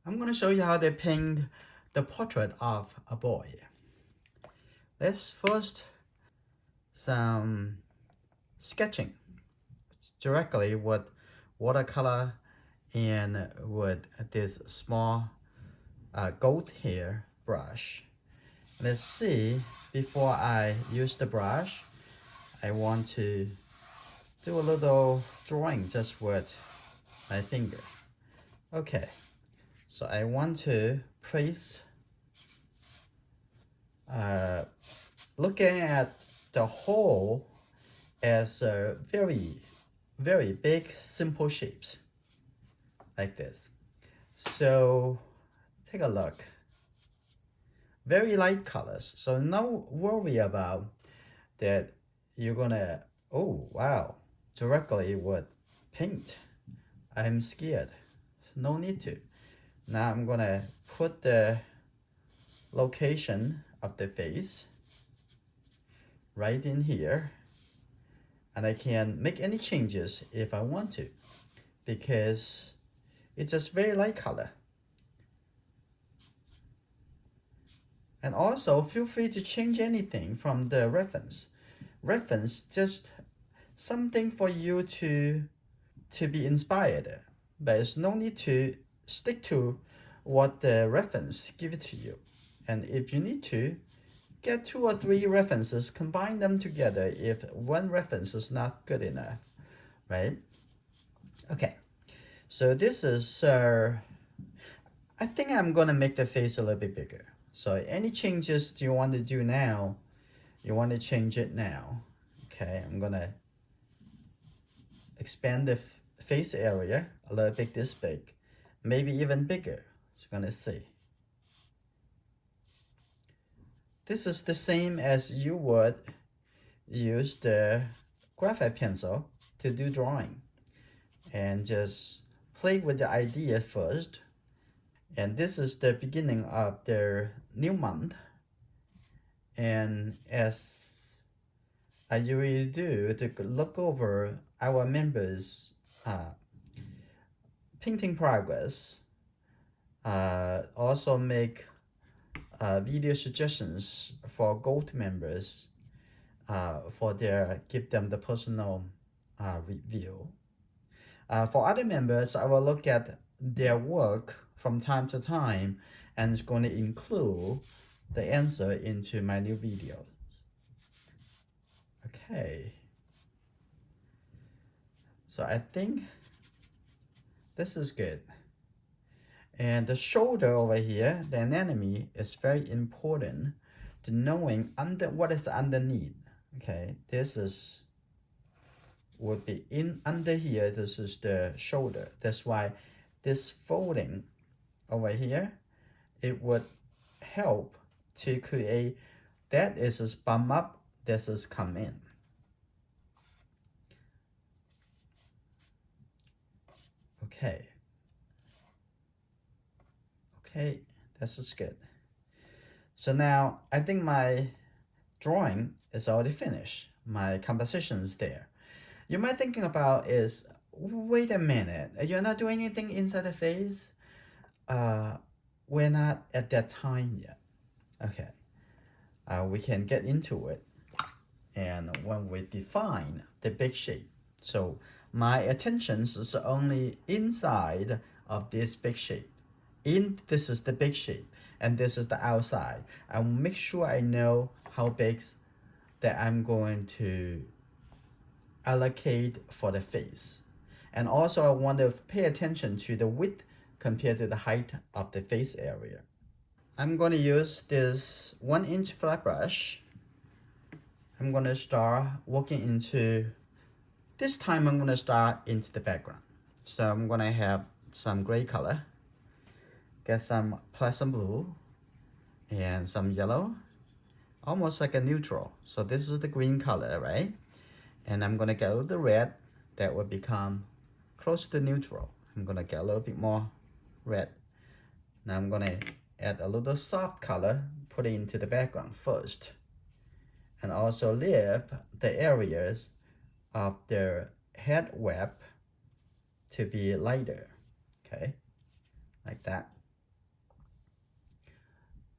I'm going to show you how they paint the portrait of a boy. Let's first some sketching directly with watercolor and with this small goat hair brush. Let's see, before I use the brush, I want to do a little drawing just with my finger. Okay, so I want to place, looking at the whole as very big, simple shapes like this. So take a look. Very light colors, so no worry about that you're gonna, oh wow, directly with paint. I'm scared. No need to. Now I'm gonna put the location of the face right in here, and I can make any changes if I want to, because it's just very light color. And also feel free to change anything from the reference. Reference just something for you to be inspired, but it's no need to stick to what the reference give it to you. And if you need to, get 2 or 3 references, combine them together if one reference is not good enough, right? Okay, so this is, I think I'm gonna make the face a little bit bigger. So any changes do you want to do now, you want to change it now. Okay, I'm gonna expand the face area a little bit this big, maybe even bigger. So you're gonna see. This is the same as you would use the graphite pencil to do drawing, and just play with the idea first. And this is the beginning of their new month, and as I usually do, to look over our members' painting progress, also make video suggestions for gold members, for their, give them the personal review. For other members, I will look at their work from time to time, and it's going to include the answer into my new videos. Okay, so I think this is good. And the shoulder over here, the anatomy, is very important to knowing what is underneath. Okay, this is would be in under here. This is the shoulder. That's why this folding over here, it would help to create that is just bump up, this is come in. Okay. Okay, this is good. So now I think my drawing is already finished. My composition is there. You might thinking about is, wait a minute, you're not doing anything inside the face? We're not at that time yet. Okay, we can get into it. And when we define the big shape, so my attention is only inside of this big shape. This is the big shape, and this is the outside. I will make sure I know how big that I'm going to allocate for the face. And also I want to pay attention to the width compared to the height of the face area. I'm going to use this 1-inch flat brush. I'm going to start working into, this time I'm going to start into the background. So I'm going to have some gray color, get some pleasant blue, and some yellow, almost like a neutral. So this is the green color, right? And I'm gonna get a little red that will become close to neutral. I'm gonna get a little bit more red. Now I'm gonna add a little soft color, put it into the background first. And also leave the areas of their head web to be lighter, okay? Like that.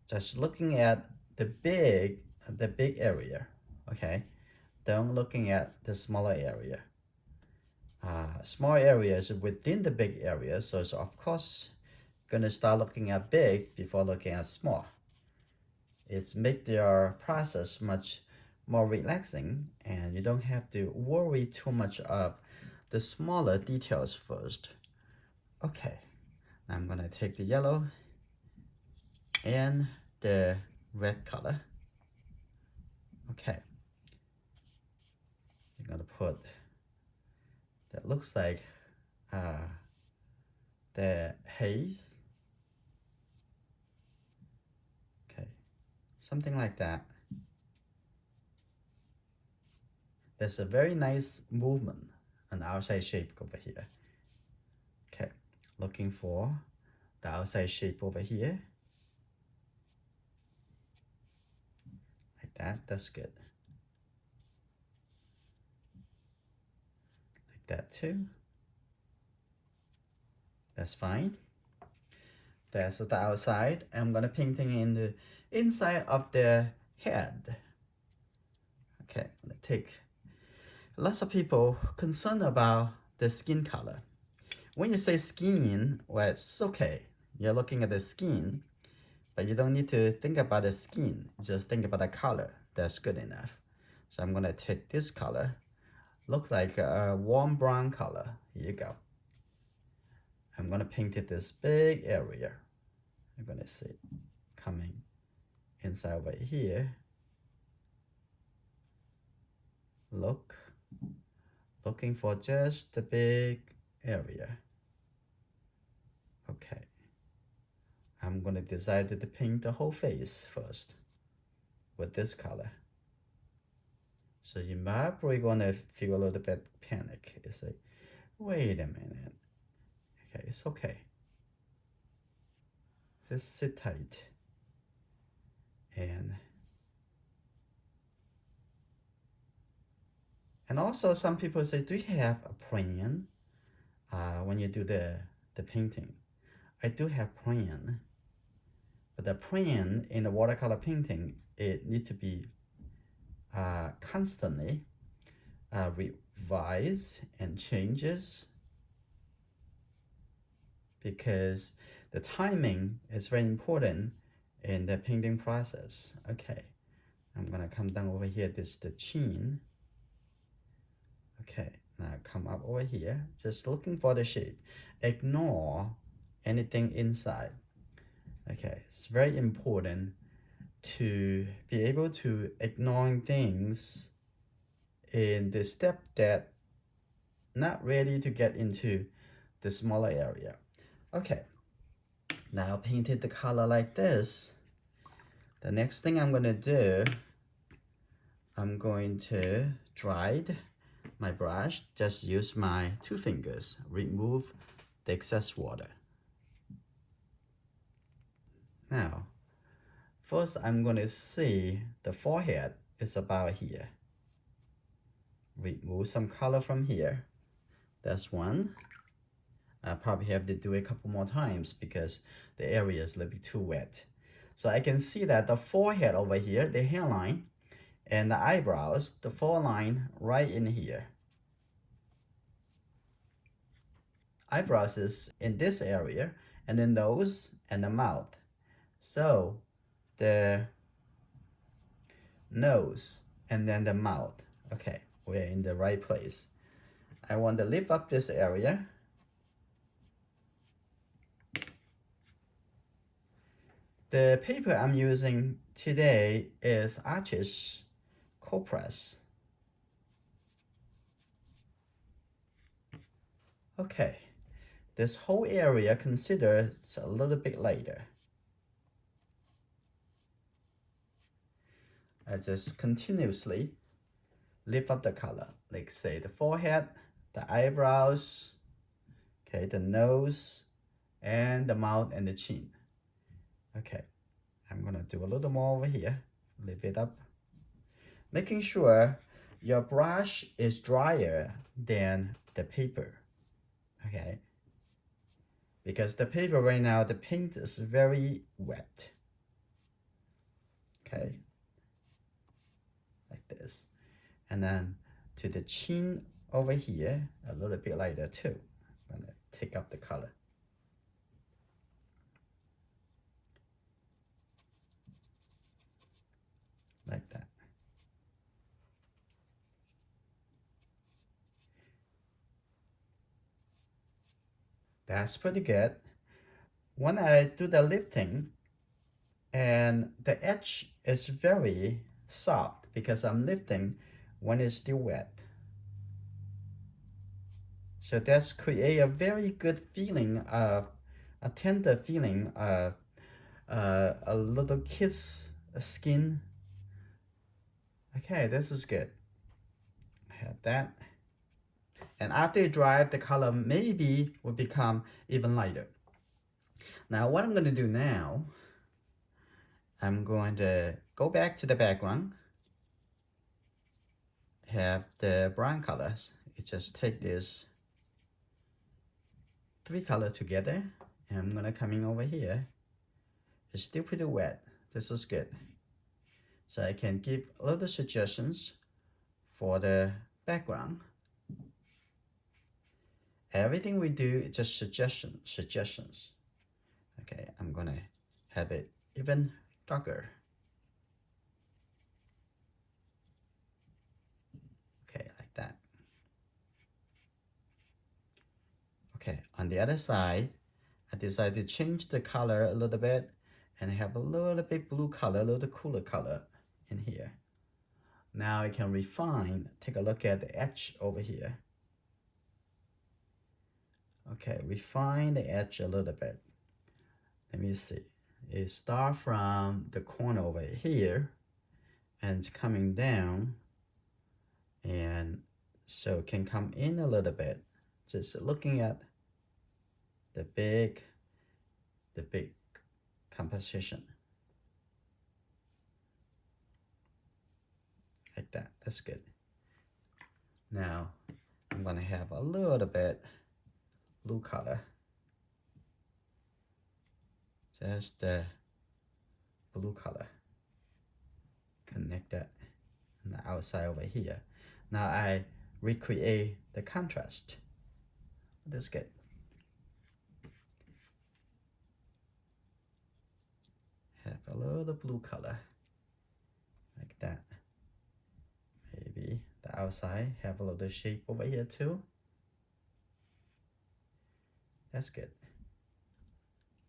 Just looking at the big area, okay? Don't looking at the smaller area. Small areas within the big area, so it's of course gonna start looking at big before looking at small. It's make their process much more relaxing, and you don't have to worry too much of the smaller details first. Okay, now I'm gonna take the yellow and the red color. Okay, I'm gonna put that looks like the haze. Okay, something like that. There's a very nice movement, an outside shape over here. Okay, looking for the outside shape over here. Like that, that's good. Like that too. That's fine. That's the outside. I'm gonna painting in the inside of the head. Okay, I'm gonna take lots of people concerned about the skin color. When you say skin, well, it's okay. You're looking at the skin, but you don't need to think about the skin. Just think about the color. That's good enough. So I'm gonna take this color. Look like a warm brown color. Here you go. I'm gonna paint it this big area. You're gonna see it coming inside right here. Looking for just the big area. Okay. I'm gonna decide to paint the whole face first with this color. So you might probably gonna feel a little bit panic. It's like, wait a minute. Okay, it's okay. Just sit tight. And also some people say, do you have a plan when you do the painting? I do have plan, but the plan in the watercolor painting, it need to be constantly revised and changes, because the timing is very important in the painting process. Okay, I'm gonna come down over here, this is the chin. Okay, now come up over here, just looking for the shape. Ignore anything inside. Okay, it's very important to be able to ignore things in the step that not ready to get into the smaller area. Okay, now painted the color like this. The next thing I'm gonna do, I'm going to dry my brush. Just use my 2 fingers, remove the excess water. Now, first I'm going to see the forehead is about here. Remove some color from here. That's one. I probably have to do it a couple more times because the area is a little bit too wet. So I can see that the forehead over here, the hairline, and the eyebrows, the foreline right in here. Eyebrows is in this area, and the nose and the mouth. So the nose and then the mouth. Okay, we're in the right place. I want to lift up this area. The paper I'm using today is Artist Cold Press. Okay, this whole area considered a little bit lighter. I just continuously lift up the color, like say the forehead, the eyebrows, okay, the nose, and the mouth and the chin. Okay, I'm gonna do a little more over here, lift it up, making sure your brush is drier than the paper, okay? Because the paper right now, the paint is very wet. okay, like this. And then to the chin over here, a little bit like that too. I'm gonna take up the color. Like that. That's pretty good. When I do the lifting, and the edge is very soft because I'm lifting when it's still wet. So that's create a very good feeling of a tender feeling of a little kid's skin. Okay, this is good. Have that. And after it dries, the color maybe will become even lighter. Now what I'm going to do now, I'm going to go back to the background, have the brown colors. It just take this 3 colors together, and I'm gonna come in over here. It's still pretty wet. This is good. So I can give a little suggestions for the background. Everything we do is just suggestions. Okay, I'm gonna have it even darker. Okay, like that. Okay, on the other side, I decided to change the color a little bit and have a little bit blue color, a little cooler color in here. Now I can refine, take a look at the edge over here. Okay, refine the edge a little bit. Let me see. It starts from the corner over here and it's coming down, and so it can come in a little bit. Just looking at the big composition. Like that, that's good. Now I'm gonna have a little bit blue color. Just the blue color. Connect that on the outside over here. Now I recreate the contrast. That's good. Have a little blue color, like that. Maybe the outside have a little shape over here too. That's good.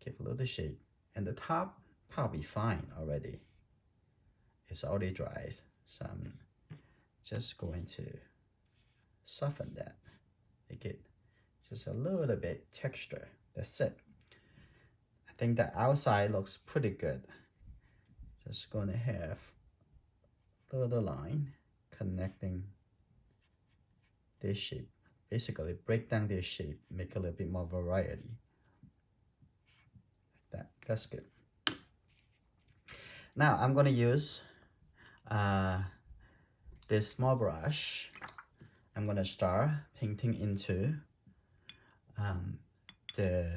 Give a little shape. And the top probably fine already. It's already dried, so I'm just going to soften that. Make it just a little bit texture. That's it. I think the outside looks pretty good. Just going to have a little line connecting this shape. Basically break down this shape, make a little bit more variety. Like that, that's good. Now I'm gonna use this small brush. I'm gonna start painting into the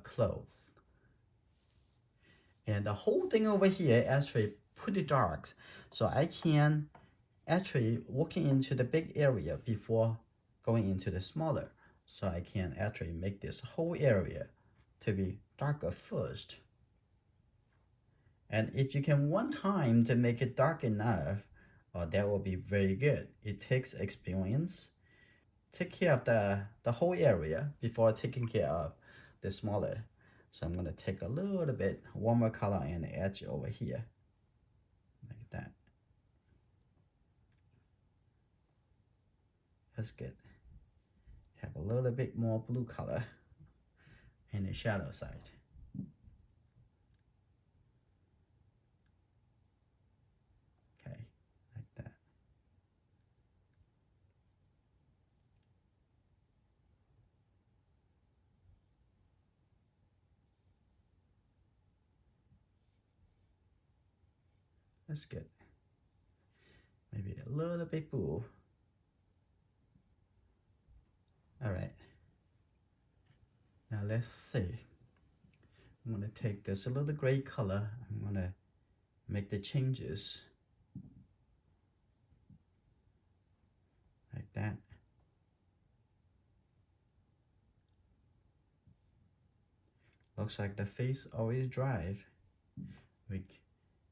cloth. And the whole thing over here actually pretty dark, so I can actually walking into the big area before going into the smaller. So I can actually make this whole area to be darker first. And if you can one time to make it dark enough, that will be very good. It takes experience. Take care of the whole area before taking care of the smaller. So I'm gonna take a little bit warmer color on the edge over here, like that. That's good. Have a little bit more blue color in the shadow side. Okay, like that. That's good. Maybe a little bit blue. All right. Now let's see. I'm gonna take this a little gray color. I'm gonna make the changes like that. Looks like the face already dry. It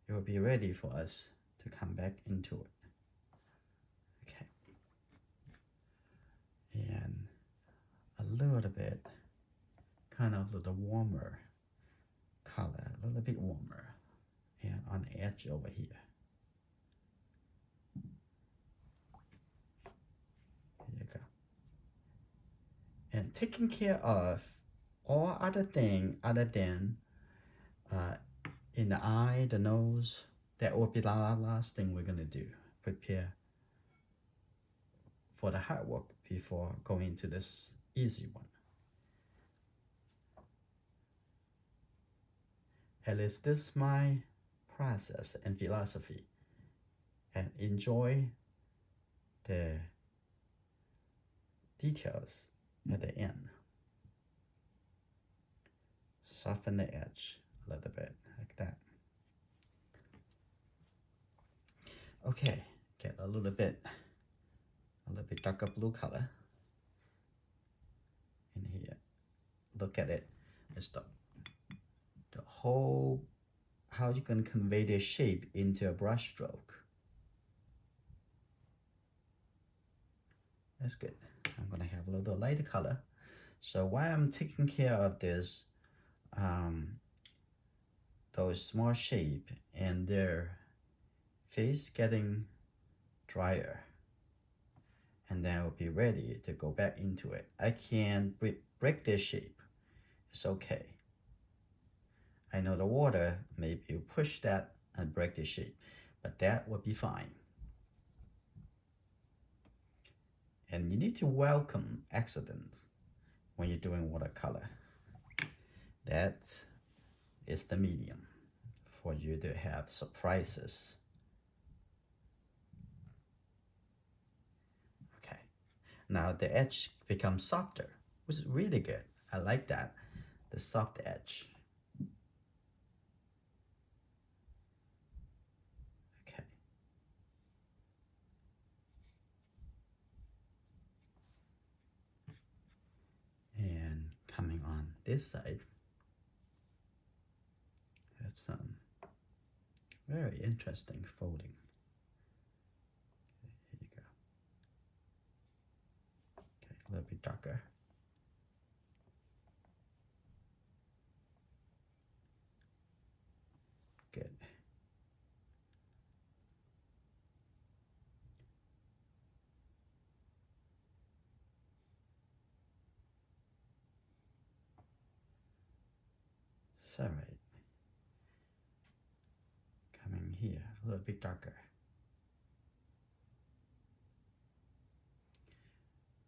will be ready for us to come back into it. Okay. And a little bit, kind of a little warmer color, a little bit warmer. And on the edge over here. There you go. And taking care of all other thing other than in the eye, the nose, that will be the last thing we're gonna do. Prepare for the hard work before going to this easy one. At least this is my process and philosophy, and enjoy the details at the end. Soften the edge a little bit like that. Okay, get a little bit darker blue color in here. Look at it. It's the whole, how you can convey the shape into a brush stroke. That's good. I'm gonna have a little lighter color. So while I'm taking care of this, those small shape and their face getting drier, and then I'll be ready to go back into it. I can break this shape. It's okay. I know the water maybe push that and break the shape, but that will be fine. And you need to welcome accidents when you're doing watercolor. That is the medium for you to have surprises. Okay, now the edge becomes softer, which is really good. I like that, the soft edge. Okay. And coming on this side, that's some very interesting folding. Okay, here you go. Okay, a little bit darker. Good. All right. Coming here, a little bit darker.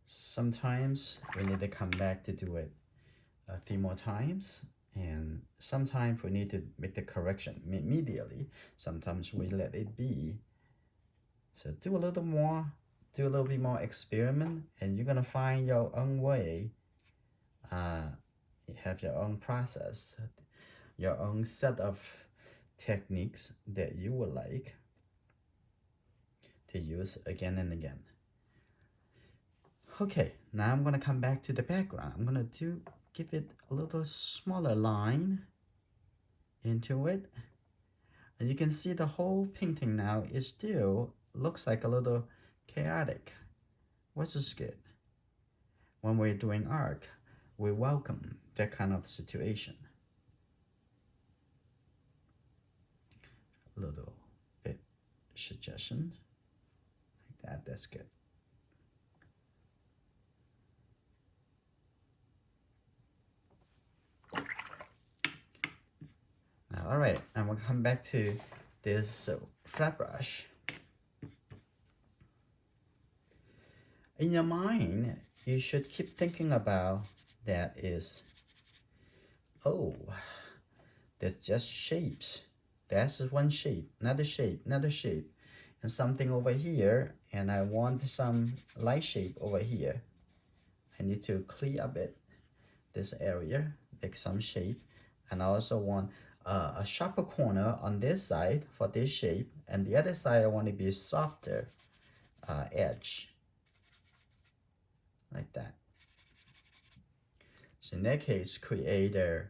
Sometimes we need to come back to do it a few more times, and sometimes we need to make the correction immediately. Sometimes we let it be. So do a little more, do a little bit more experiment, and you're gonna find your own way. You have your own process, your own set of techniques that you would like to use again and again. Okay, now I'm gonna come back to the background. I'm gonna give it a little smaller line into it. And you can see the whole painting now is still looks like a little chaotic, which is good. When we're doing art, we welcome that kind of situation. A little bit suggestion like that, that's good. Now, all right, and we'll come back to this flat brush. In your mind, you should keep thinking about that is, oh, that's just shapes. That's one shape, another shape, another shape, and something over here, and I want some light shape over here. I need to clear a bit this area, make some shape, and I also want a sharper corner on this side for this shape, and the other side I want to be softer edge, like that. So in that case, create a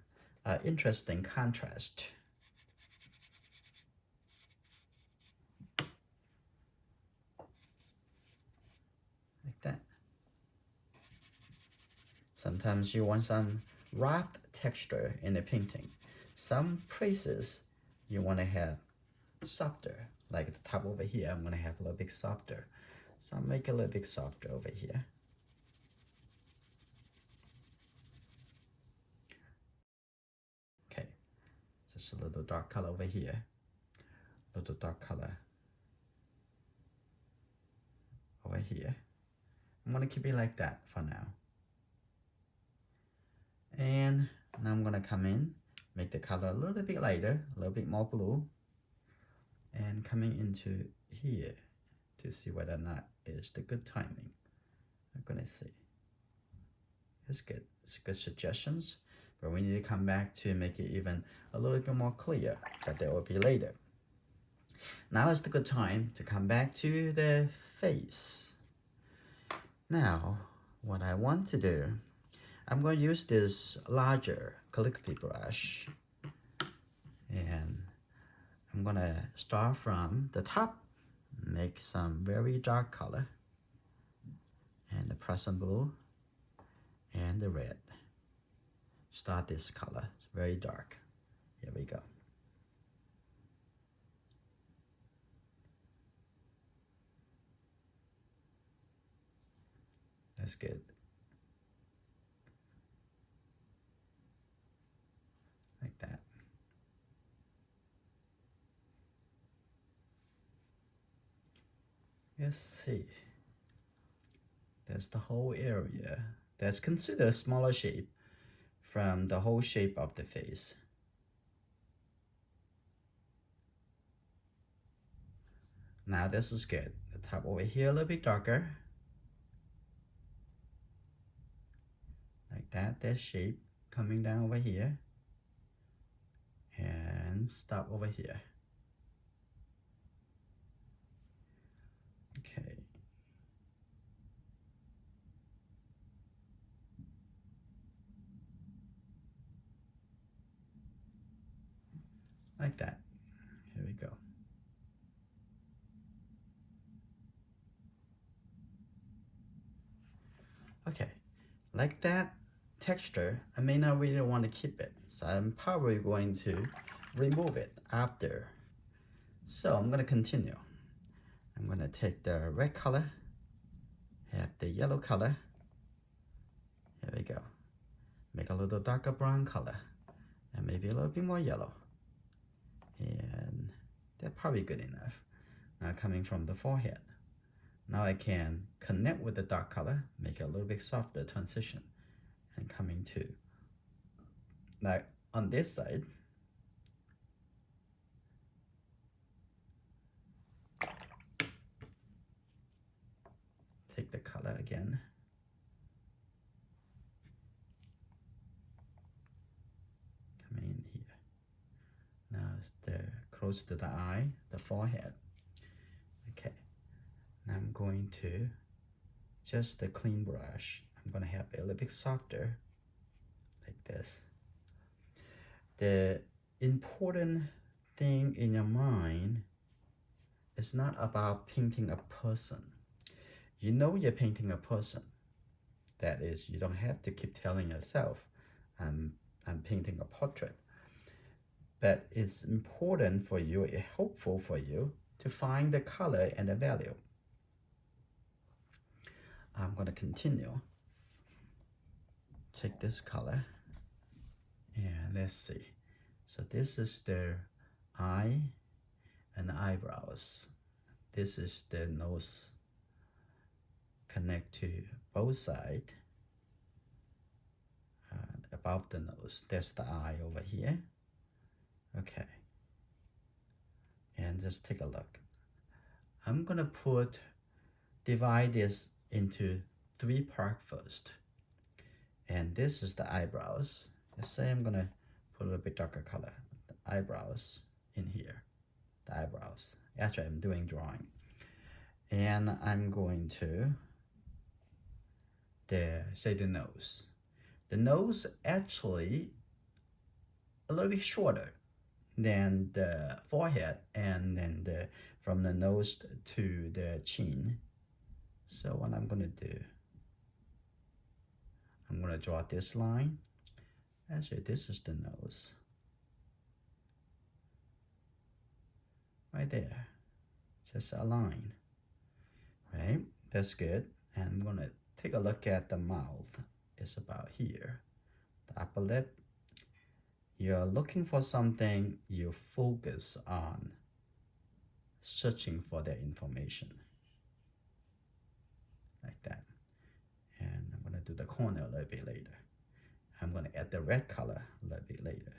interesting contrast. Like that. Sometimes you want some rough texture in the painting. Some places you want to have softer, like the top over here, I'm going to have a little bit softer. So I'll make it a little bit softer over here. Okay, just a little dark color over here, a little dark color over here. I'm going to keep it like that for now. And now I'm going to come in, make the color a little bit lighter, a little bit more blue, and coming into here to see whether or not is the good timing. I'm going to see. It's good. It's good suggestions, but we need to come back to make it even a little bit more clear, but that will be later. Now is the good time to come back to the face. Now, what I want to do, I'm going to use this larger calligraphy brush, and I'm going to start from the top, make some very dark color, and the Prussian blue, and the red. Start this color, it's very dark. Here we go. That's good. Like that. Let's see. That's the whole area. That's considered a smaller shape from the whole shape of the face. Now this is good. The top over here a little bit darker. Like that, that shape coming down over here. And stop over here. Okay. Like that. Here we go. Okay, like that texture, I may not really want to keep it, so I'm probably going to remove it after. So I'm going to continue. I'm going to take the red color, have the yellow color. Here we go. Make a little darker brown color, and maybe a little bit more yellow. And that's probably good enough. Now coming from the forehead. Now I can connect with the dark color, make it a little bit softer transition, and coming to, like on this side, take the color again, coming in here. Now it's close to the eye, the forehead. Okay, now I'm going to just the clean brush. I'm going to have it a little bit softer, like this. The important thing in your mind is not about painting a person. You know you're painting a person. That is, you don't have to keep telling yourself, I'm painting a portrait. But it's important for you, it's helpful for you to find the color and the value. I'm going to continue. Take this color, and let's see. So this is the eye and the eyebrows. This is the nose. Connect to both sides. Above the nose, that's the eye over here. Okay. And just take a look. I'm gonna divide this into 3 parts first. And this is the eyebrows. Let's say I'm gonna put a little bit darker color. The eyebrows in here. The eyebrows. Actually, I'm doing drawing. And I'm going to say the nose. The nose actually a little bit shorter than the forehead, and then from the nose to the chin. So what I'm gonna do, I'm gonna draw this line. Actually, this is the nose. Right there. Just a line. Right? That's good. And I'm gonna take a look at the mouth. It's about here. The upper lip. You're looking for something, you focus on searching for that information. Like that. And I'm gonna do the corner a little bit later. I'm gonna add the red color a little bit later.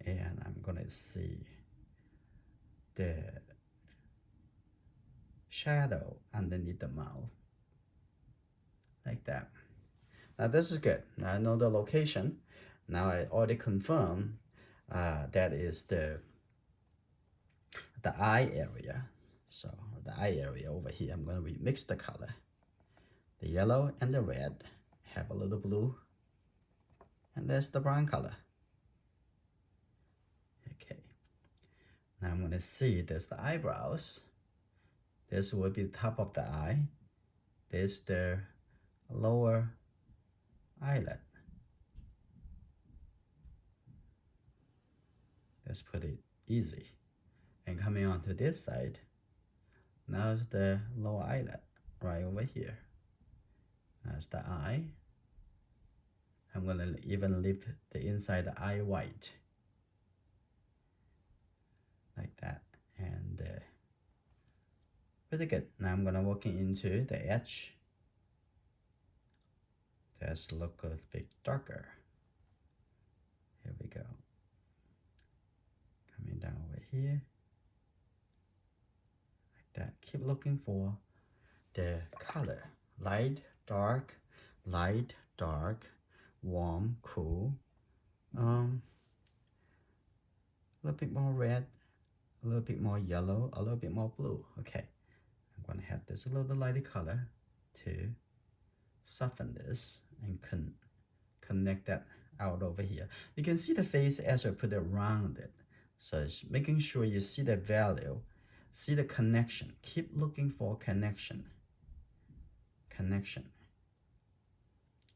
And I'm gonna see the shadow underneath the mouth. Like that. Now this is good. Now I know the location. Now I already confirmed that is the eye area. So the eye area over here, I'm going to remix the color. The yellow and the red have a little blue, and there's the brown color. Okay. Now I'm going to see there's the eyebrows. This will be the top of the eye. There's the lower eyelid. That's pretty easy. And coming on to this side, now it's the lower eyelid right over here. That's the eye. I'm gonna even leave the inside the eye white. Like that. And pretty good. Now I'm gonna work into the edge. Just look a bit darker. Here we go. Coming down over here. Like that. Keep looking for the color. Light, dark, warm, cool. A little bit more red, a little bit more yellow, a little bit more blue. Okay. I'm gonna have this a little lighter color to soften this and connect that out over here. You can see the face as I put it around it. So it's making sure you see the value, see the connection. Keep looking for connection.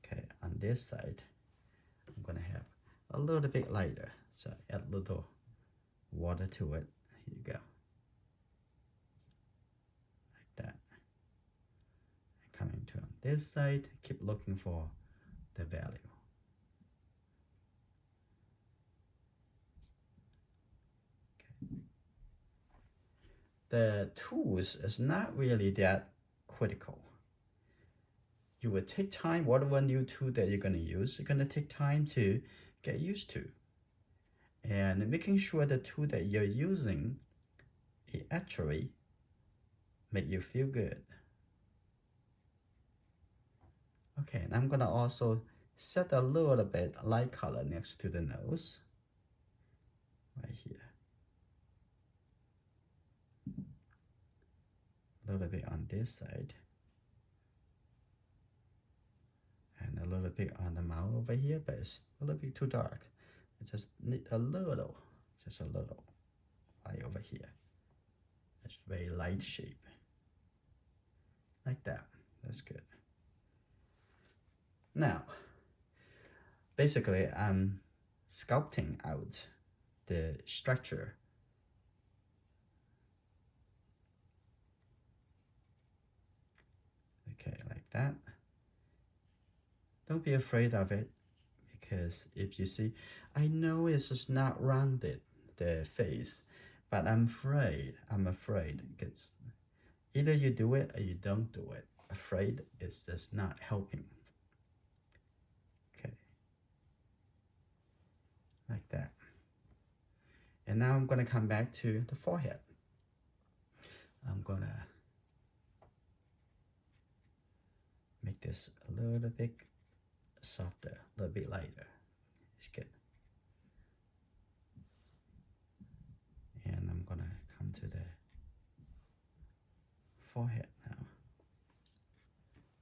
Okay, on this side, I'm gonna have a little bit lighter. So add a little water to it. Here you go. Like that. And coming to on this side, keep looking for the value. Okay. The tools is not really that critical. You will take time, whatever new tool that you're gonna use, you're gonna take time to get used to. And making sure the tool that you're using, it actually make you feel good. Okay, and I'm gonna also set a little bit light color next to the nose, right here. A little bit on this side. And a little bit on the mouth over here, but it's a little bit too dark. It just need a little, just a little, right over here. It's very light shape. Like that, that's good. Now, basically I'm sculpting out the structure. Okay, like that. Don't be afraid of it, because if you see, I know it's just not rounded, the face, but I'm afraid, because either you do it or you don't do it. Afraid is just not helping. Okay, like that. And now I'm gonna come back to the forehead. I'm gonna make this a little bit softer, a little bit lighter. It's good. to the forehead now.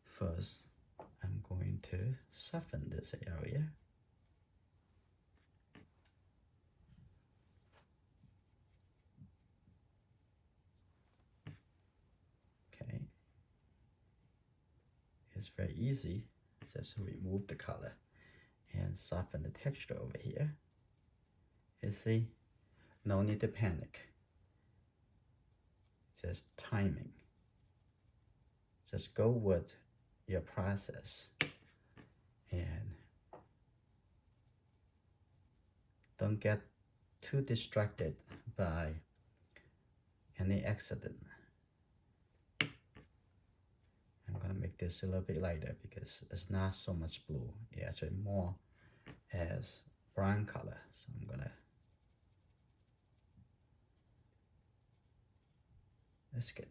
First, I'm going to soften this area. Okay. It's very easy. Just remove the color and soften the texture over here. You see, no need to panic. Just timing. Just go with your process and don't get too distracted by any accident. I'm gonna make this a little bit lighter because it's not so much blue. It's actually more as brown color. So I'm gonna, that's good.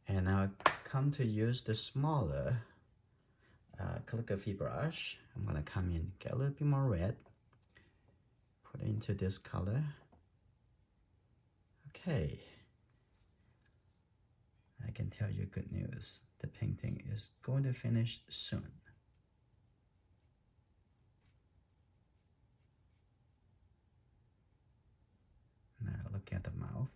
And now come to use the smaller calligraphy brush. I'm gonna come in, get a little bit more red, put it into this color. Okay, I can tell you good news. The painting is going to finish soon. Now look at the mouth.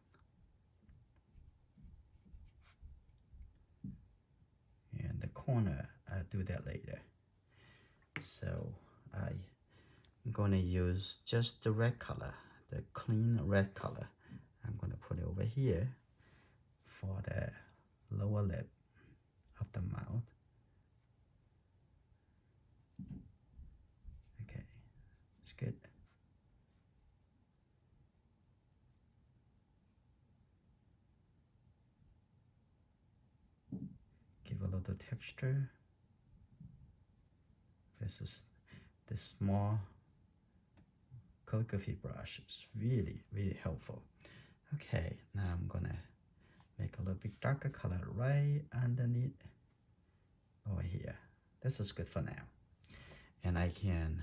And the corner, I'll do that later. So I'm going to use just the red color, the clean red color. I'm going to put it over here for the lower lip of the mouth. Okay, it's good. Give a little texture. This is the small calligraphy brush. It's really, really helpful. Okay, now I'm gonna make a little bit darker color right underneath over here. This is good for now. And I can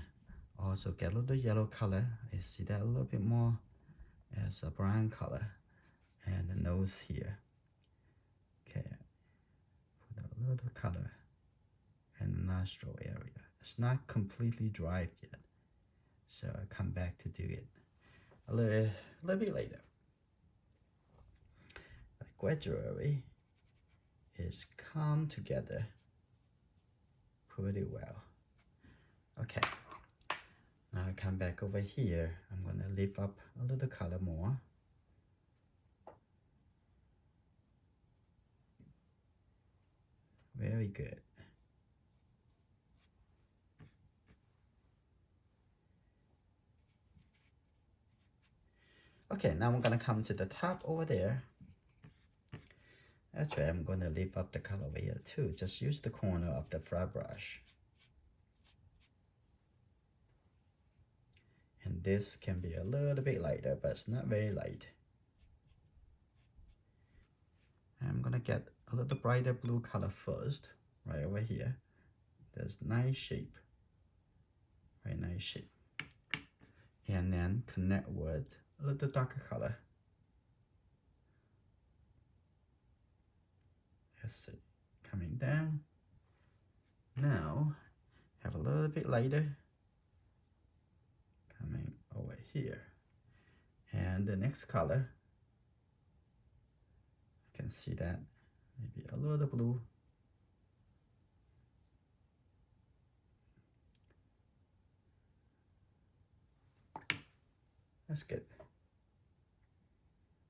also get a little yellow color. I see that a little bit more as a brown color. And the nose here. Okay, put a little color in the nostril area. It's not completely dry yet, so I'll come back to do it a little bit later. But gradually, it's come together pretty well. Okay, now I come back over here. I'm gonna lift up a little color more. Very good. Okay, now I'm gonna come to the top over there. Actually, I'm gonna lift up the color over here too. Just use the corner of the flat brush. And this can be a little bit lighter, but it's not very light. I'm gonna get a little brighter blue color first, right over here. There's nice shape, very nice shape. And then connect with a little darker color. That's it, coming down. Now, have a little bit lighter, coming over here. And the next color, you can see that, maybe a little blue. That's good.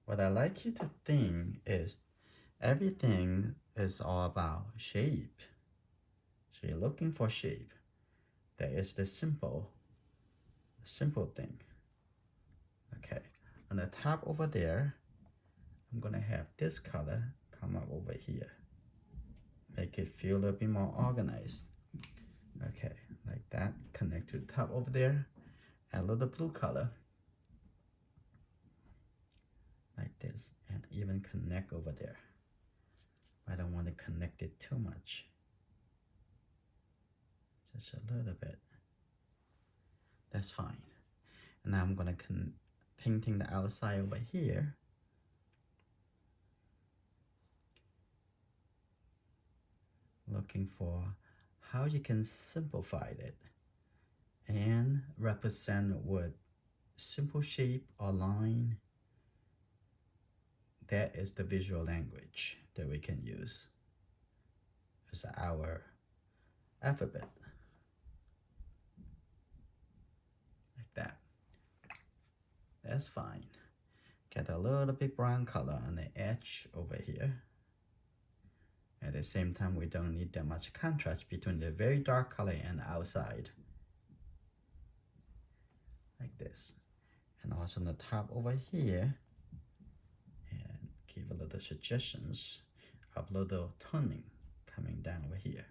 What I like you to think is everything is all about shape. So you're looking for shape. That is the simple thing. Okay, on the top over there, I'm gonna have this color come up over here. Make it feel a little bit more organized. Okay, like that. Connect to the top over there. Add a little blue color. Like this, and even connect over there. I don't want to connect it too much. Just a little bit. that's fine. And now I'm gonna painting the outside over here. Looking for how you can simplify it and represent with simple shape or line. That is the visual language that we can use as our alphabet. Like that. That's fine. Get a little bit brown color on the edge over here. At the same time, we don't need that much contrast between the very dark color and the outside. Like this. And also on the top over here, and give a little suggestions of little toning coming down over here.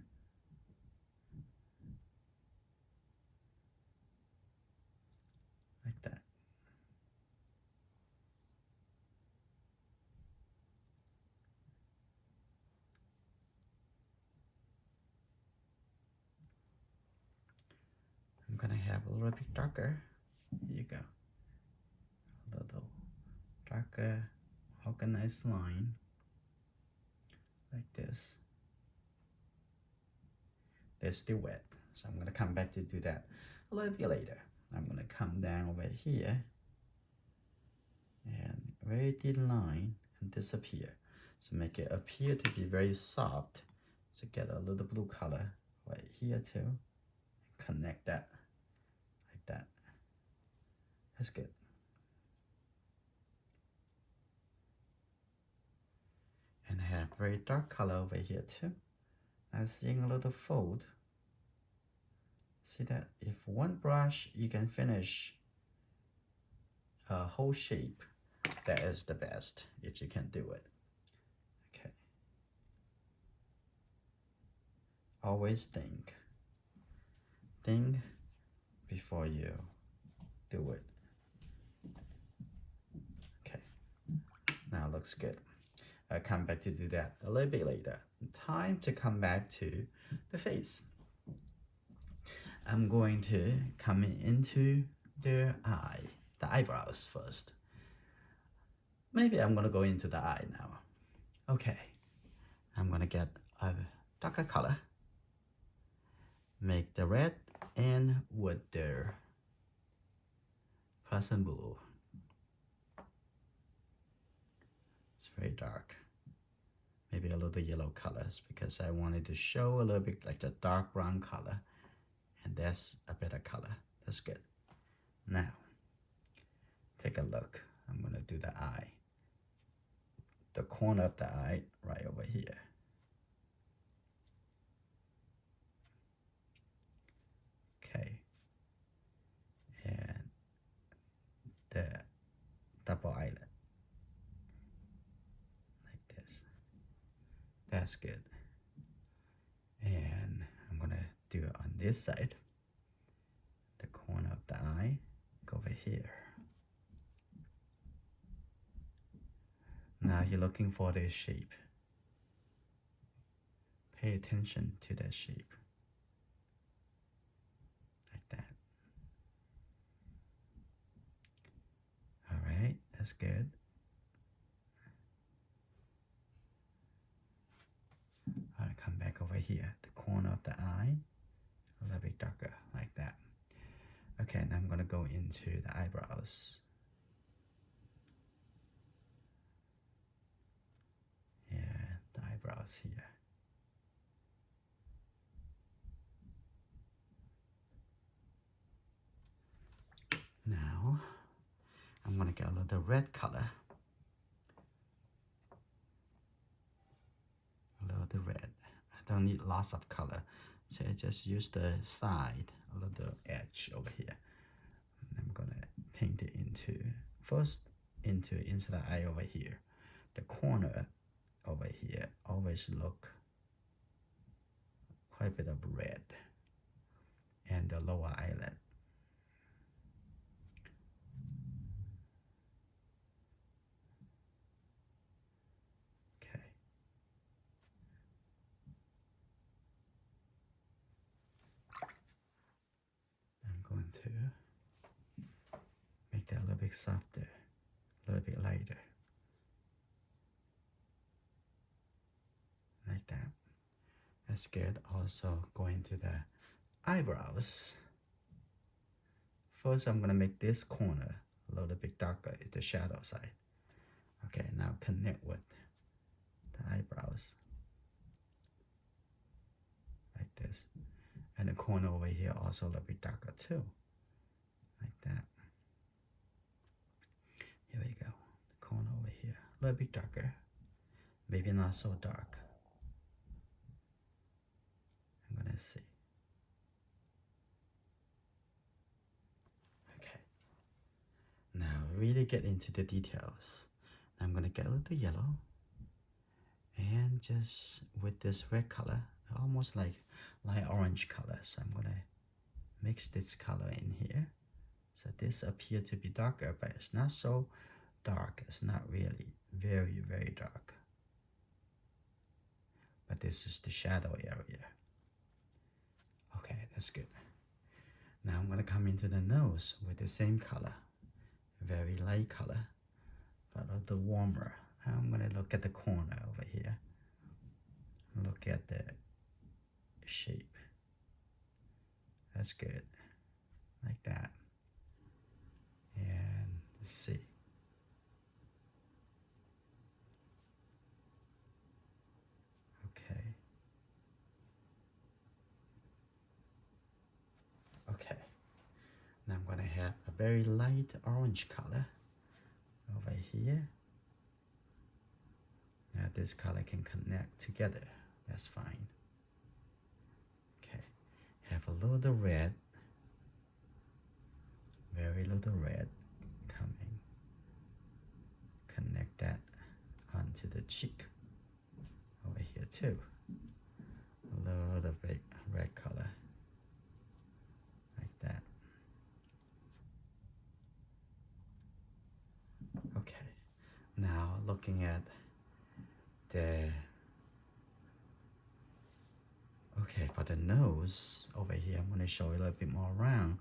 Like that. I'm gonna have a little bit darker. Here you go. A little darker, organized line. Like this. They're still wet, so I'm gonna come back to do that a little bit later. I'm gonna come down over here and very thin line and disappear. So make it appear to be very soft. So get a little blue color right here too. Connect that like that. That's good. And I have very dark color over here too. I'm seeing a little fold. See that? If one brush you can finish a whole shape, that is the best if you can do it. Okay. Always think before you do it. Okay. Now it looks good. I'll come back to do that a little bit later. Time to come back to the face. I'm going to come into the eyebrows first. Maybe I'm gonna go into the eye now. Okay, I'm gonna get a darker color. Make the red and with the fluorescent blue. It's very dark. Maybe a little yellow colors because I wanted to show a little bit like the dark brown color. And that's a better color. That's good. Now, take a look. I'm gonna do the eye. The corner of the eye right over here. Okay. And the double eyelid. Like this. That's good. And I'm gonna do it on this side. The corner of the eye, go over here. Now you're looking for this shape. Pay attention to that shape. Like that. All right, that's good. I'll come back over here, the corner of the eye, a little bit darker, like that. Okay, and I'm gonna go into the eyebrows. Yeah, the eyebrows here. Now, I'm gonna get a little red color. A little red. I don't need lots of color, so I just use the side, a little edge over here. And I'm gonna paint it into the eye over here. The corner over here always look quite a bit of red, and the lower eyelid. Okay. I'm going to bit softer, a little bit lighter. Like that. That's good. Also going to the eyebrows. First, I'm gonna make this corner a little bit darker. It's the shadow side. Okay, now connect with the eyebrows. Like this. And the corner over here also a little bit darker too. Like that. Here we go. The corner over here, a little bit darker. Maybe not so dark. I'm gonna see. Okay. Now really get into the details. I'm gonna get a little yellow. And just with this red color, almost like light orange color. So I'm gonna mix this color in here. So this appears to be darker, but it's not so dark. It's not really very, very dark. But this is the shadow area. Okay, that's good. Now I'm gonna come into the nose with the same color. Very light color, but a little warmer. I'm gonna look at the corner over here. Look at the shape. That's good. Like that. And let's see. Okay. Okay. Now I'm gonna have a very light orange color over here. Now this color can connect together. That's fine. Okay. Have a little red. Very little red coming. Connect that onto the cheek over here too. A little bit red color. Like that. Okay. Now looking at the for the nose over here, I'm going to show you a little bit more around.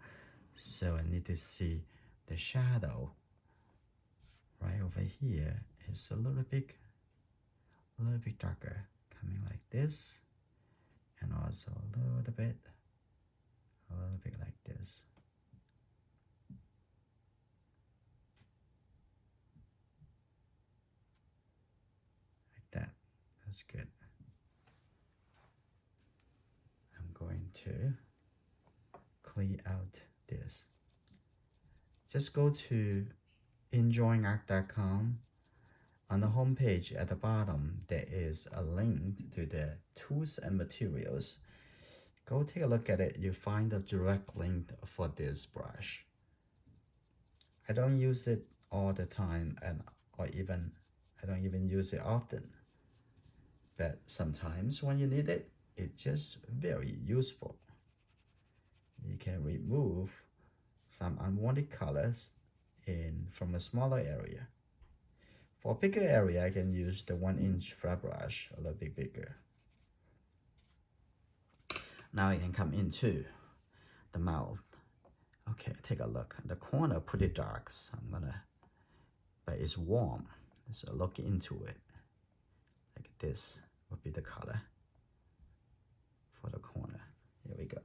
So I need to see the shadow right over here is a little bit darker, coming like this, and also a little bit like this. Like that. That's good. I'm going to clear out this. Just go to enjoyingart.com. On the home page at the bottom, there is a link to the tools and materials. Go take a look at it. You find the direct link for this brush. I don't use it all the time, I don't even use it often. But sometimes when you need it, it's just very useful. You can remove some unwanted colors from a smaller area. For a bigger area, I can use the 1-inch flat brush, a little bit bigger. Now I can come into the mouth. Okay, take a look. The corner pretty dark, so but it's warm. So look into it. Like this would be the color for the corner. Here we go.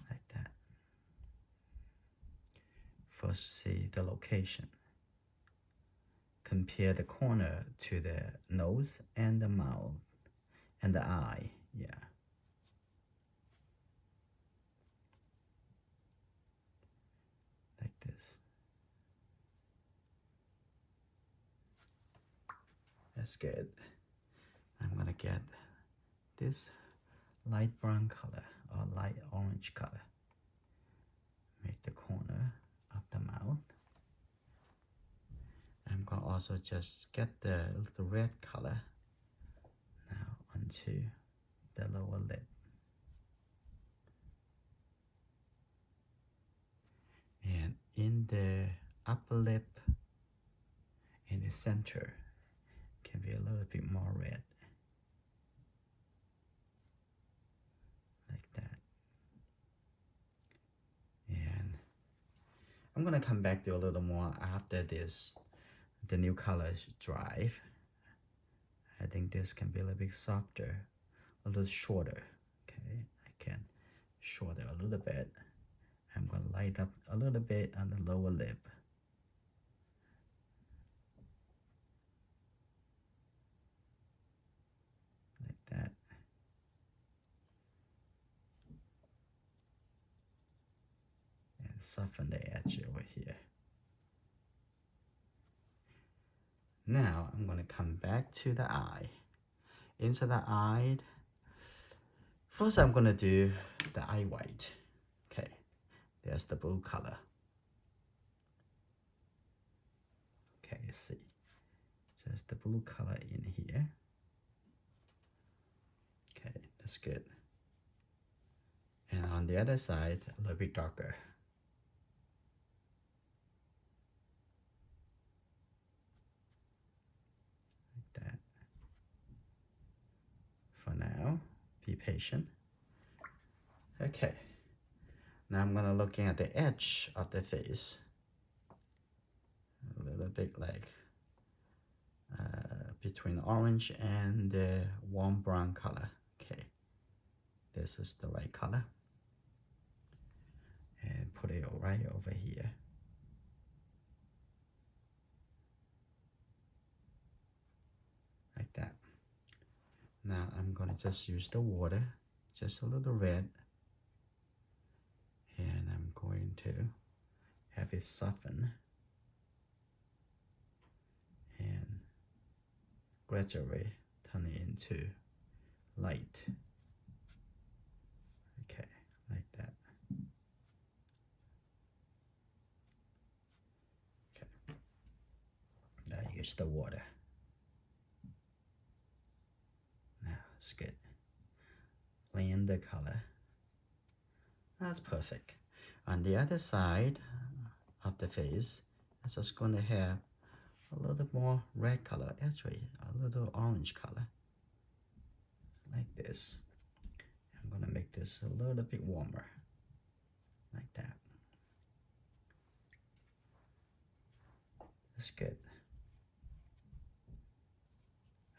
Like that. First, see the location. Compare the corner to the nose and the mouth and the eye. Yeah. Like this. That's good. I'm gonna get this light brown color or light orange color. Make the corner of the mouth. I'm gonna also just get the red color now onto the lower lip. And in the upper lip, in the center, can be a little bit more red. Like that. And I'm gonna come back to a little more after this, the new color dry. I think this can be a little bit softer, a little shorter. Okay, I can shorter a little bit. I'm gonna light up a little bit on the lower lip. Like that. And soften the edge over here. Now I'm gonna come back to the eye. Inside the eye, first I'm gonna do the eye white. Okay, there's the blue color. Okay, you see, there's the blue color in here. Okay, that's good. And on the other side, a little bit darker. Like that. For now, be patient. Okay, now I'm gonna looking at the edge of the face. A little bit like between orange and the warm brown color. Okay, this is the right color. And put it right over here. Like that. Now I'm gonna just use the water, just a little red. And I'm going to have it soften and gradually turn it into light. Okay, like that. Okay. Now use the water. Now it's good. Blend the color. That's perfect. On the other side of the face, I'm just going to have a little more red color, actually a little orange color, like this. I'm going to make this a little bit warmer, like that. That's good.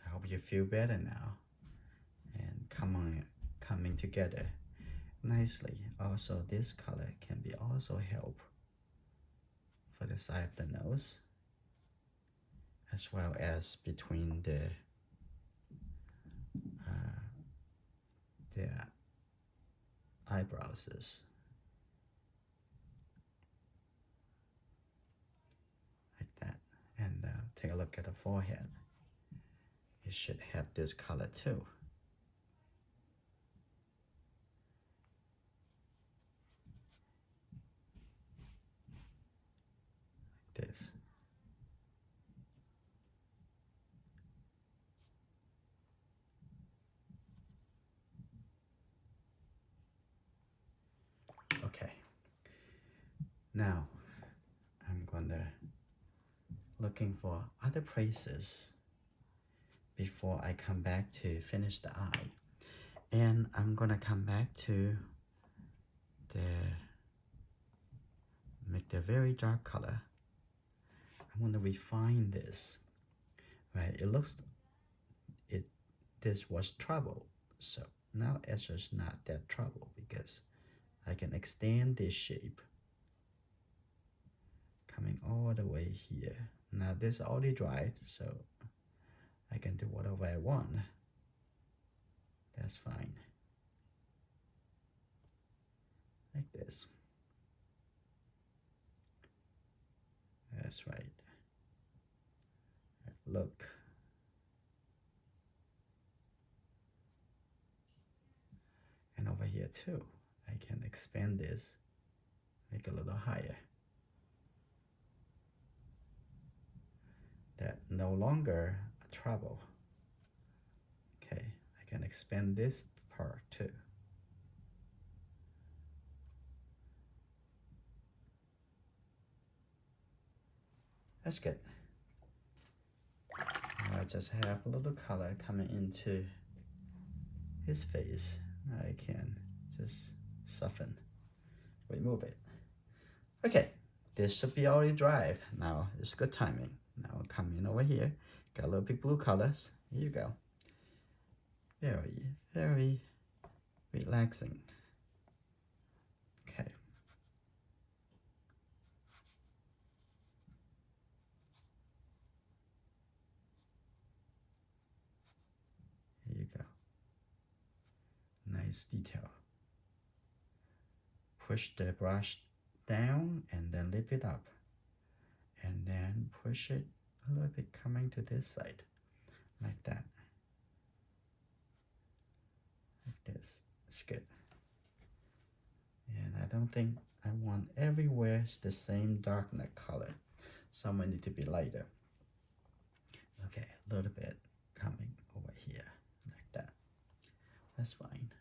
I hope you feel better now and coming together nicely. Also, this color can be also help for the side of the nose, as well as between the eyebrows. Like that. And take a look at the forehead. It should have this color too. Like this. Okay. Now I'm gonna looking for other places before I come back to finish the eye. And I'm gonna come back to make the very dark color. I want to refine this, right? This was trouble, so now it's just not that trouble because I can extend this shape coming all the way here. Now this already dried, so I can do whatever I want. That's fine. Like this. That's right. Look. And over here too, I can expand this, make it a little higher. That no longer a trouble. Okay, I can expand this part too. That's good. Now I just have a little color coming into his face. Now I can just soften, remove it. Okay, this should be already dry. Now it's good timing. Now come in over here, got a little bit blue colors. Here you go. Very, very relaxing. Okay. Here you go. Nice detail. Push the brush down and then lift it up. And then push it a little bit coming to this side. Like that. Like this. It's good. And I don't think I want everywhere the same darkness color. Some need to be lighter. Okay, a little bit coming over here, like that. That's fine.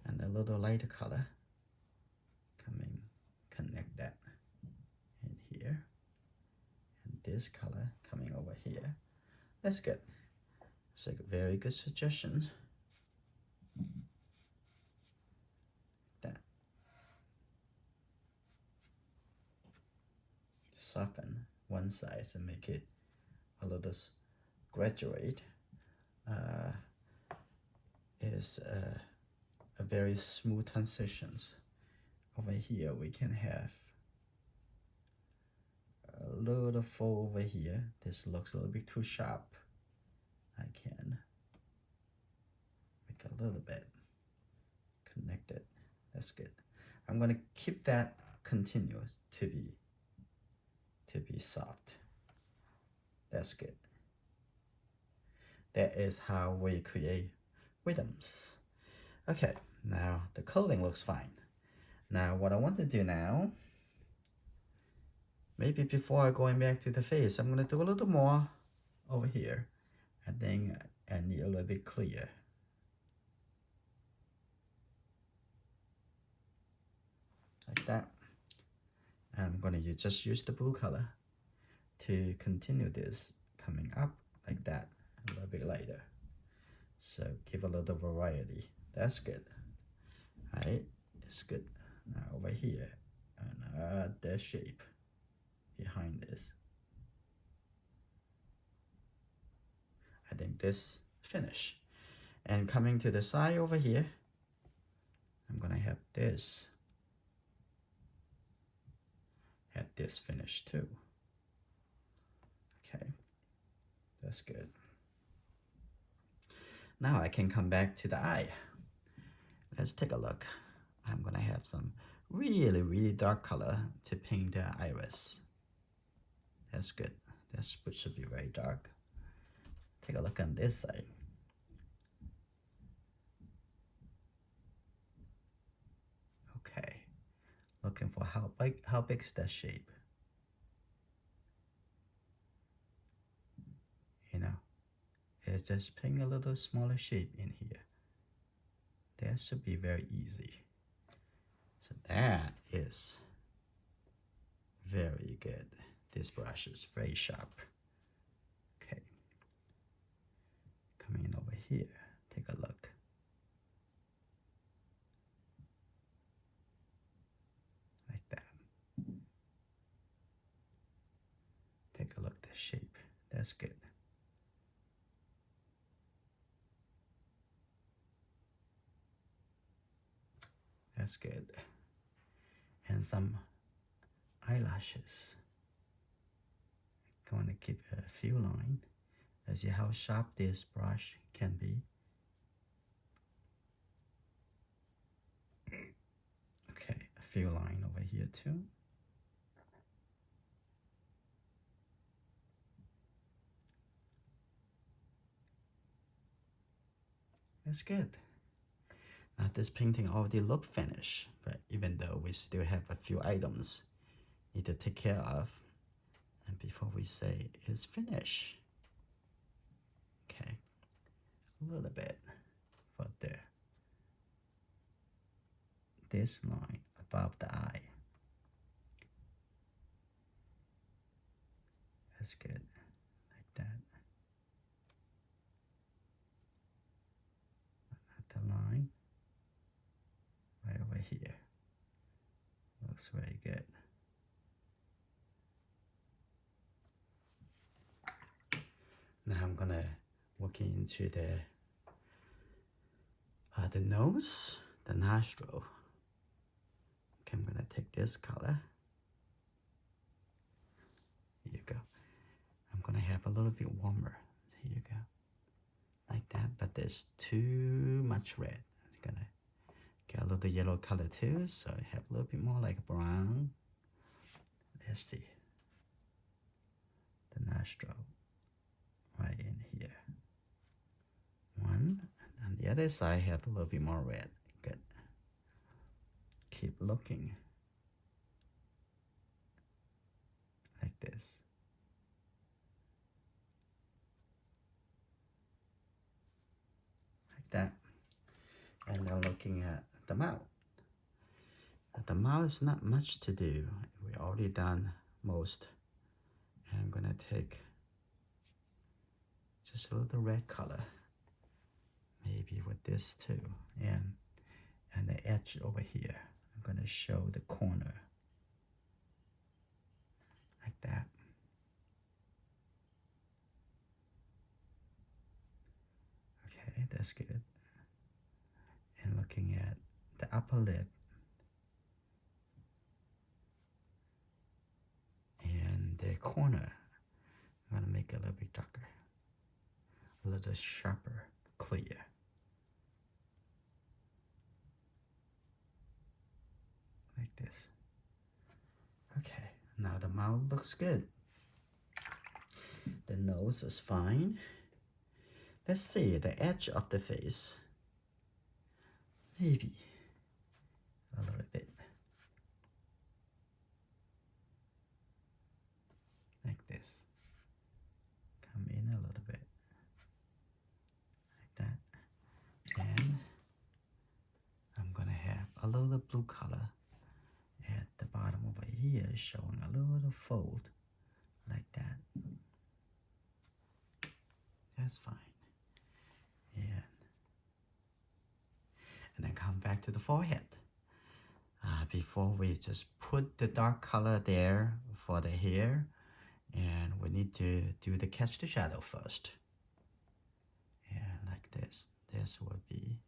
And a little lighter color coming, connect that in here. And this color coming over here. That's good. It's a very good suggestion. That. Soften one side and make it a little graduate. Is a very smooth transitions. Over here we can have a little fold over here. This looks a little bit too sharp. I can make a little bit connected. That's good. I'm gonna keep that continuous to be soft. That's good. That is how we create rhythms. Okay, now the clothing looks fine. Now what I want to do now, maybe before going back to the face, I'm gonna do a little more over here. I think I need a little bit clear. Like that. I'm gonna just use the blue color to continue this coming up like that, a little bit lighter. So give a little variety. That's good. Alright, it's good. Now over here, another shape behind this. I think this finish. And coming to the side over here, I'm gonna have this. Have this finish too. Okay, that's good. Now I can come back to the eye. Let's take a look. I'm gonna have some really, really dark color to paint the iris. That's good. That should be very dark. Take a look on this side. Okay, looking for how big is that shape? You know, it's just paint a little smaller shape in here. That should be very easy. So that is very good. This brush is very sharp. Okay, coming in over here, take a look. Like that. Take a look at the shape. That's good. That's good. And some eyelashes. Going to keep a few lines. Let's see how sharp this brush can be. Okay, a few lines over here too. That's good. Now this painting already look finished, but even though we still have a few items need to take care of, and before we say it's finished. Okay, a little bit for this line above the eye. That's good, like that. Another line right over here. Looks very good. looking into the nose, the nostril. Okay, I'm gonna take this color. Here you go. I'm gonna have a little bit warmer. Here you go. Like that, but there's too much red. I'm gonna get a little yellow color too, so I have a little bit more like brown. Let's see. The nostril right in here. One, and on the other side have a little bit more red. Good. Keep looking. Like this. Like that. And then looking at the mouth. The mouth is not much to do. We already done most. And I'm gonna take just a little red color. Maybe with this too. And the edge over here. I'm gonna show the corner. Like that. Okay, that's good. And looking at the upper lip. And the corner. I'm gonna make it a little bit darker. A little sharper, clear. Like this. Okay, now the mouth looks good. The nose is fine. Let's see the edge of the face. Maybe a little bit. Like this. Come in a little bit. Like that. And I'm gonna have a little blue color at the bottom over here, showing a little fold. Like that. That's fine. And then come back to the forehead. Before we just put the dark color there for the hair, and we need to do the catch the shadow first. And like this. This would be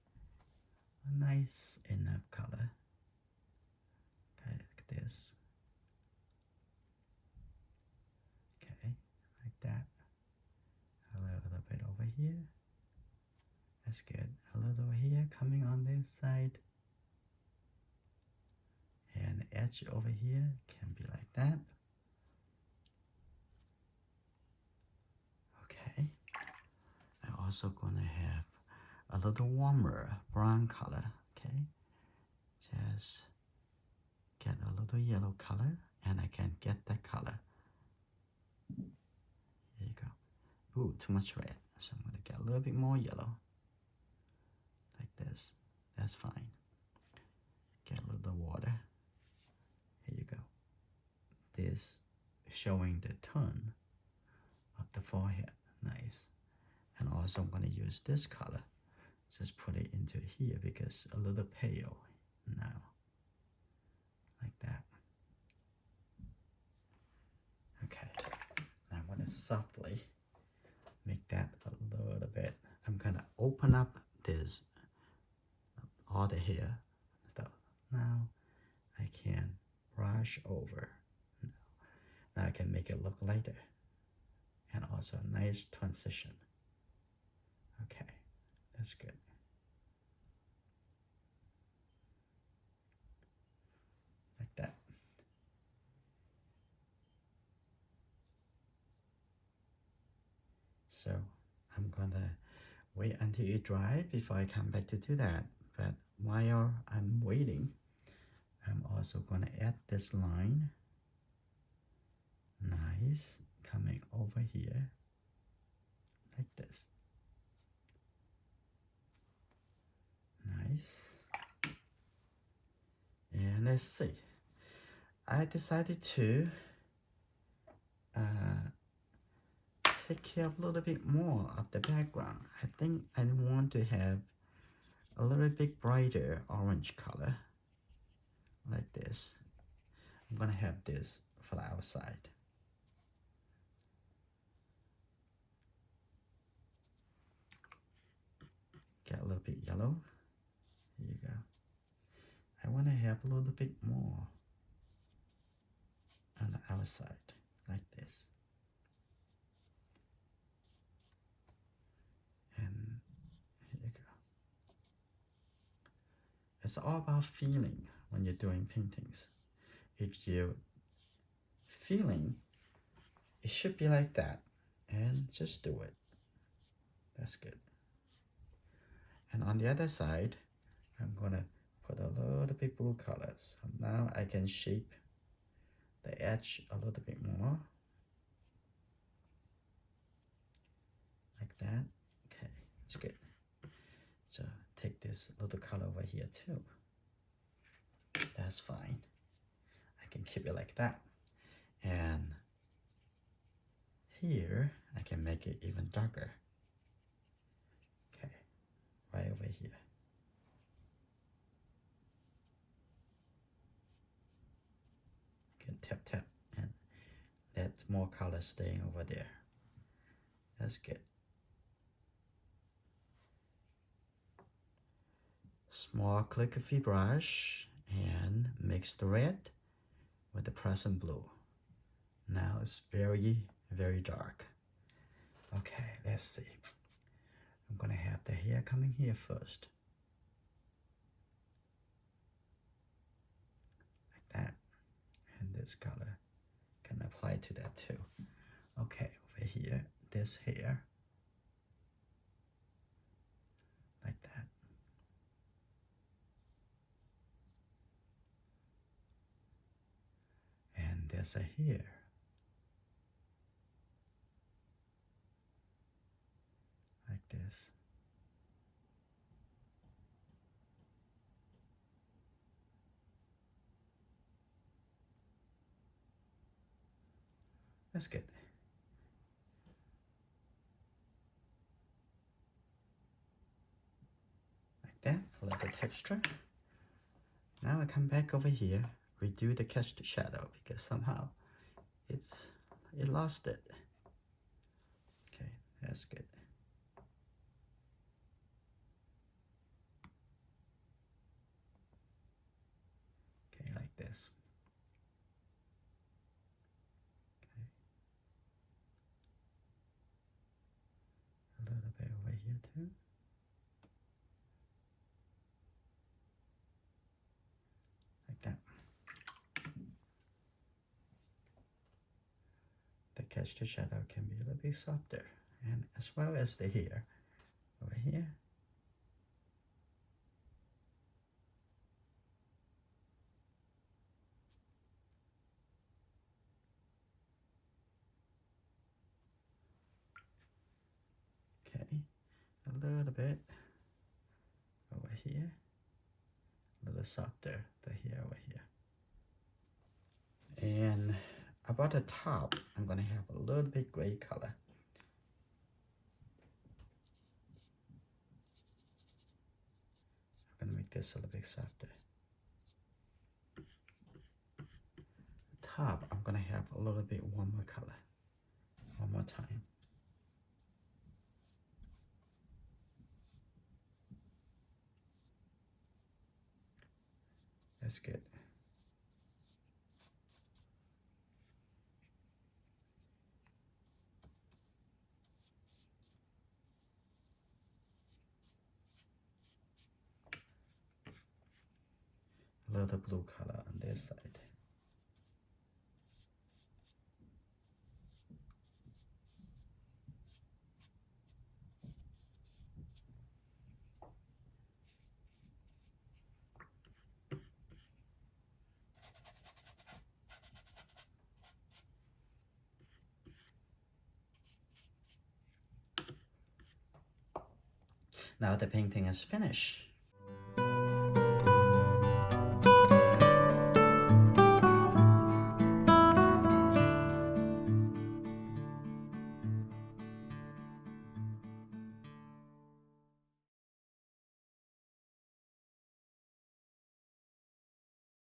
a nice enough color. Okay, like this. Okay, like that. A little bit over here. That's good. A little here coming on this side. And the edge over here can be like that. Okay. I'm also gonna have a little warmer brown color. Okay. Just get a little yellow color, and I can get that color. Here you go. Ooh, too much red. So I'm gonna get a little bit more yellow. Like this. That's fine. Get a little water. Here you go. This showing the tone of the forehead. Nice. And also I'm going to use this color. Just put it into here because a little pale now. Like that. Okay. Now I'm going to softly make that a little bit. I'm going to open up this, all the hair. So now I can brush over. Now I can make it look lighter. And also a nice transition. Okay, that's good. Like that. So I'm gonna wait until it dry before I come back to do that. But while I'm waiting, I'm also gonna add this line. Nice, coming over here, like this. Nice. And let's see. I decided to take care of a little bit more of the background. I think I want to have a little bit brighter orange color, like this. I'm gonna have this for the outside. get a little bit yellow. Here you go. I want to have a little bit more on the outside, like this. And here you go. It's all about feeling when you're doing paintings. If you're feeling, it should be like that, and just do it. That's good. And on the other side, I'm gonna put a little bit blue colors. So now I can shape the edge a little bit more. Like that. Okay, that's good. So take this little color over here too. That's fine. I can keep it like that. And here, I can make it even darker. Okay, right over here. Can tap tap and let more color stay over there. That's good. Small calligraphy brush and mix the red with the present blue. Now it's very, very dark. Okay, let's see. I'm gonna have the hair coming here first. Like that. And this color can apply to that too. Okay, over here, this hair. Like that. And there's a hair. Like this. That's good. Like that, for the texture. Now I come back over here, redo the cast shadow because somehow it lost it. Okay, that's good. Okay, like this. Okay. A little bit over here too. Like that. The cast shadow can be a little bit softer, and as well as the hair over here. Okay, a little bit over here, a little softer, the hair over here. And about the top, I'm gonna have a little bit gray color. I'm gonna make this a little bit softer. Top, I'm gonna have a little bit warmer color. One more time. That's good. A little blue color on this side. Now the painting is finished.